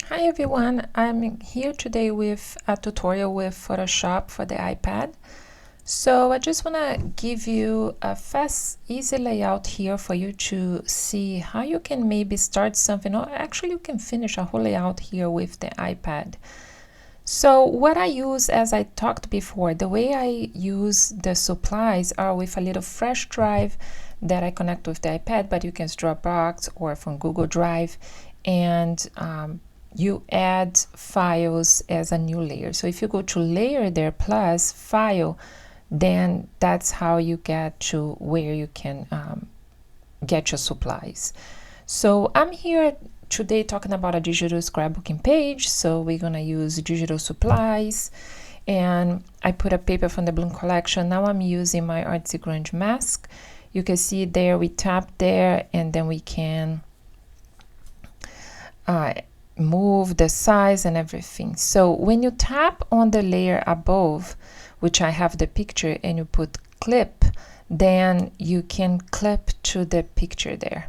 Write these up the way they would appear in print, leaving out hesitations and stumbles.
Hi everyone, I'm here today with a tutorial with Photoshop for the iPad. So I just want to give you a fast, easy layout here for you to see how you can maybe start something, or actually you can finish a whole layout here with the iPad. So what I use, as I talked before, the way I use the supplies are with a little flash drive that I connect with the iPad, but you can use Dropbox or from Google Drive, and you add files as a new layer. So if you go to layer there plus file, then that's how you get to where you can get your supplies. So I'm here today talking about a digital scrapbooking page. So we're gonna use digital supplies, and I put a paper from the Bloom collection. Now I'm using my Artsy Goods mask. You can see there, we tap there, and then we can move the size and everything. So when you tap on the layer above, which I have the picture, and you put clip, then you can clip to the picture there.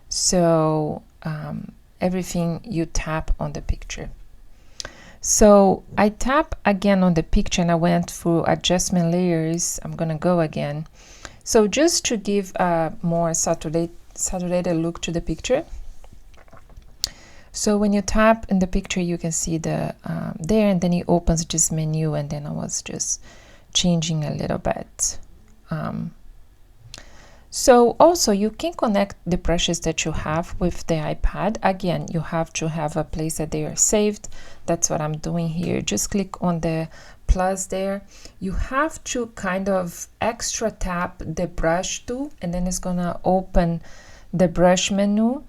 So everything you tap on the picture. So I tap again on the picture and I went through adjustment layers. I'm gonna go again. So just to give a more saturated look to the picture. So when you tap in the picture, you can see the there, and then it opens this menu, and then I was just changing a little bit. So also you can connect the brushes that you have with the iPad. Again, you have to have a place that they are saved. That's what I'm doing here. Just click on the plus there. You have to kind of extra tap the brush tool, and then it's gonna open the brush menu,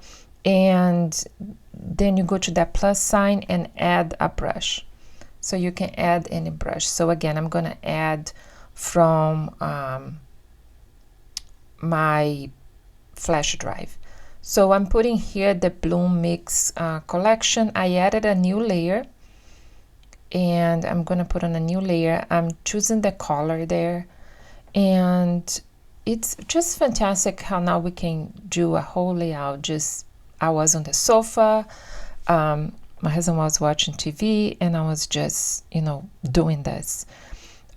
and then you go to that plus sign and add a brush. So you can add any brush. So again, I'm gonna add from my flash drive. So I'm putting here the Bloom Mix collection. I added a new layer, and I'm gonna put on a new layer. I'm choosing the color there, and it's just fantastic how now we can do a whole layout. I was on the sofa, my husband was watching TV, and I was just, doing this.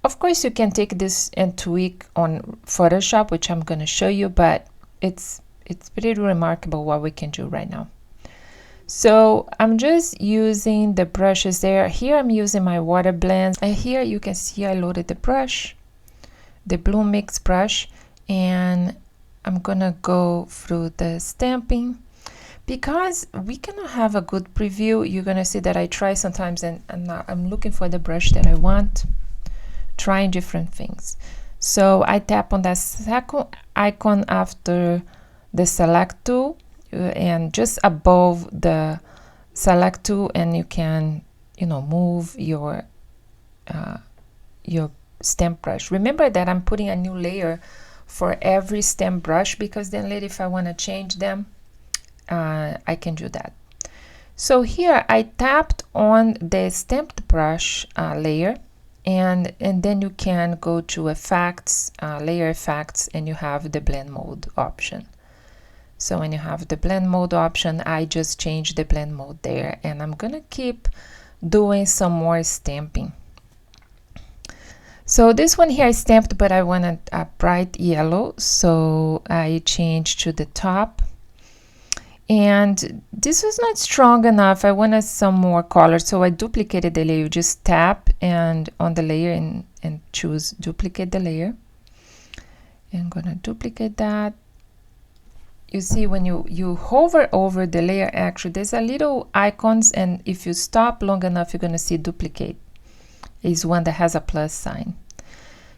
Of course, you can take this and tweak on Photoshop, which I'm going to show you, but it's pretty remarkable what we can do right now. So I'm just using the brushes there. Here I'm using my water blends, and here you can see I loaded the brush, the Bloom Mix brush, and I'm gonna go through the stamping. Because we cannot have a good preview, you're gonna see that I try sometimes, and I'm looking for the brush that I want, trying different things. So I tap on that second icon after the select tool, and just above the select tool, and you can, move your stamp brush. Remember that I'm putting a new layer for every stamp brush, because then later if I want to change them, I can do that. So here I tapped on the stamped brush layer, and then you can go to effects, layer effects, and you have the blend mode option. So when you have the blend mode option, I just changed the blend mode there, and I'm gonna keep doing some more stamping. So this one here is stamped, but I wanted a bright yellow, so I changed to the top. And this was not strong enough. I wanted some more color, so I duplicated the layer. You just tap and on the layer and choose duplicate the layer. I'm gonna duplicate that. You see when you hover over the layer, actually there's a little icons, and if you stop long enough, you're gonna see duplicate is one that has a plus sign.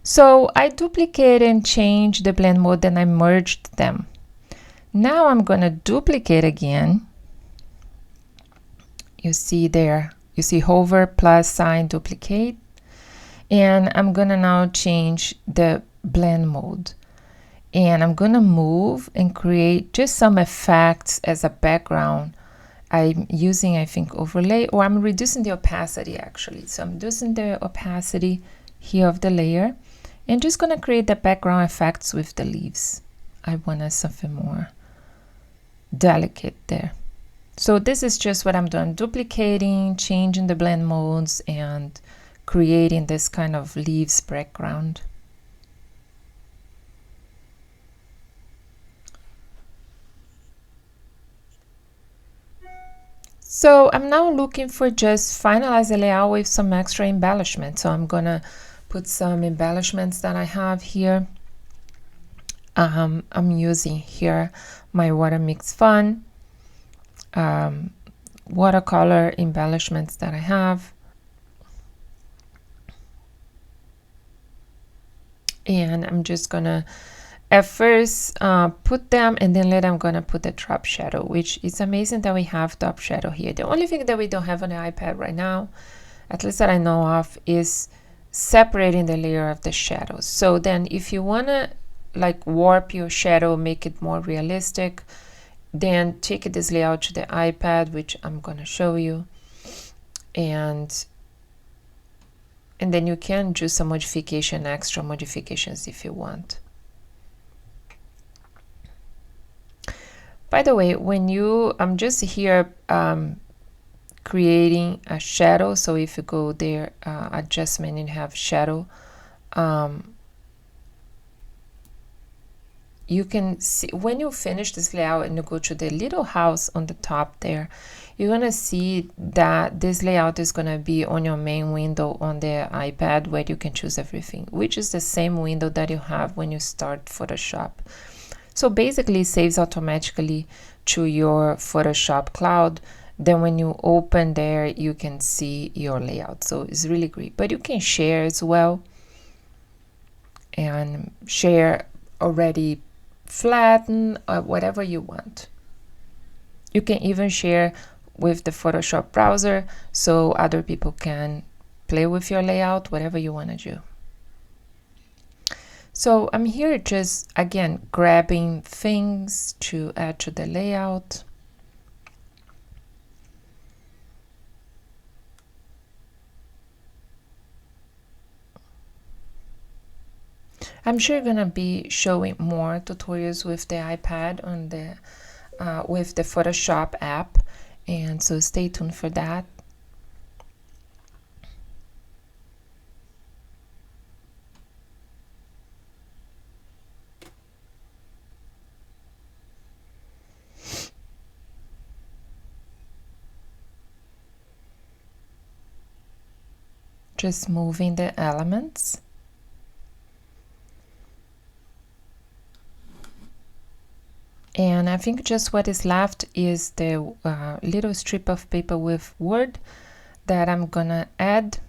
So I duplicated and changed the blend mode, then I merged them. Now I'm going to duplicate again. You see there, you see hover, plus sign, duplicate. And I'm going to now change the blend mode. And I'm going to move and create just some effects as a background. I'm using, I think, overlay, or I'm reducing the opacity actually. So I'm reducing the opacity here of the layer, and just going to create the background effects with the leaves. I wanted something more delicate there. So this is just what I'm doing, duplicating, changing the blend modes, and creating this kind of leaves background. So I'm now looking for just finalize the layout with some extra embellishment. So I'm gonna put some embellishments that I have here. I'm using here my Water Mix Fun watercolor embellishments that I have. And I'm just gonna at first put them, and then later I'm gonna put the drop shadow, which is amazing that we have drop shadow here. The only thing that we don't have on the iPad right now, at least that I know of, is separating the layer of the shadows. So then if you wanna like warp your shadow, make it more realistic, then take this layout to the iPad, which I'm gonna show you, and then you can do some modification, extra modifications if you want. By the way, I'm just here creating a shadow. So if you go there, adjustment, and have shadow, you can see when you finish this layout and you go to the little house on the top there, you're gonna see that this layout is gonna be on your main window on the iPad, where you can choose everything, which is the same window that you have when you start Photoshop. So basically it saves automatically to your Photoshop cloud. Then when you open there, you can see your layout. So it's really great. But you can share as well, and share already flatten or whatever you want. You can even share with the Photoshop browser so other people can play with your layout, whatever you want to do. So I'm here just again grabbing things to add to the layout. I'm sure gonna be showing more tutorials with the iPad on the with the Photoshop app, and so stay tuned for that. Just moving the elements. And I think just what is left is the little strip of paper with word that I'm gonna add.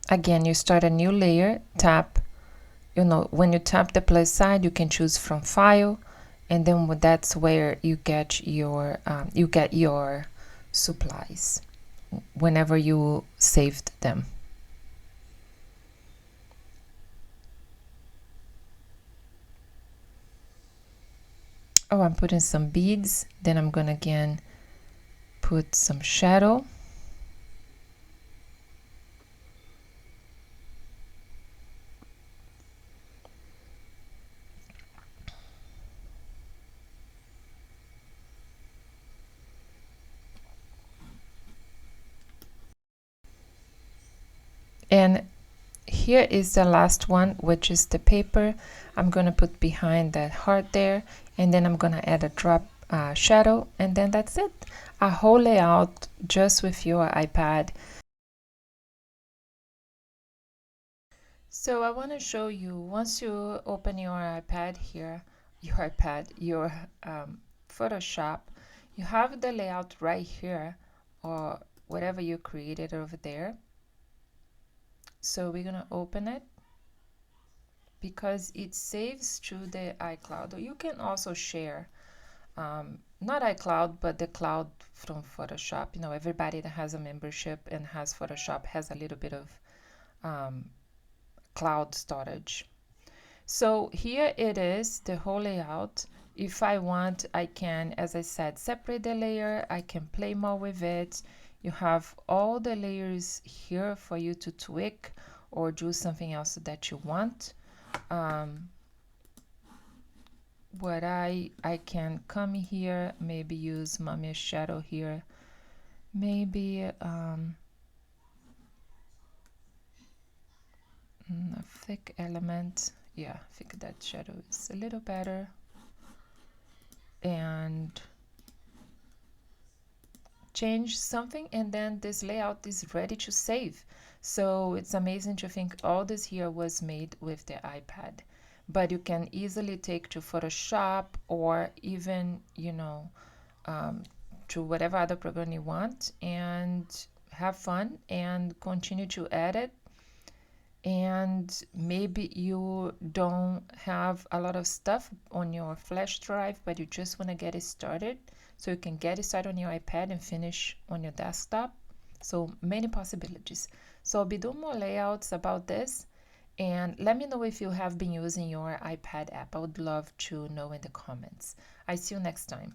Again, you start a new layer, tap, when you tap the plus sign, you can choose from file, and then that's where you get your supplies whenever you saved them. Oh, I'm putting some beads. Then I'm gonna again put some shadow. And here is the last one, which is the paper. I'm gonna put behind that heart there, and then I'm gonna add a drop shadow, and then that's it. A whole layout just with your iPad. So I want to show you, once you open your iPad here, your Photoshop, you have the layout right here, or whatever you created over there. So we're gonna open it because it saves to the iCloud. Or you can also share, not iCloud, but the cloud from Photoshop. Everybody that has a membership and has Photoshop has a little bit of cloud storage. So here it is, the whole layout. If I want, I can, as I said, separate the layer. I can play more with it. You have all the layers here for you to tweak or do something else that you want. what I can come here, maybe use Mamiya shadow here, maybe a thick element. Yeah, I think that shadow is a little better. And change something, and then this layout is ready to save. So it's amazing to think all this here was made with the iPad, but you can easily take to Photoshop or even, to whatever other program you want, and have fun and continue to edit. And maybe you don't have a lot of stuff on your flash drive, but you just want to get it started, so you can get it started on your iPad and finish on your desktop. So many possibilities. So I'll be doing more layouts about this, and let me know if you have been using your iPad app. I would love to know in the comments. I see you next time.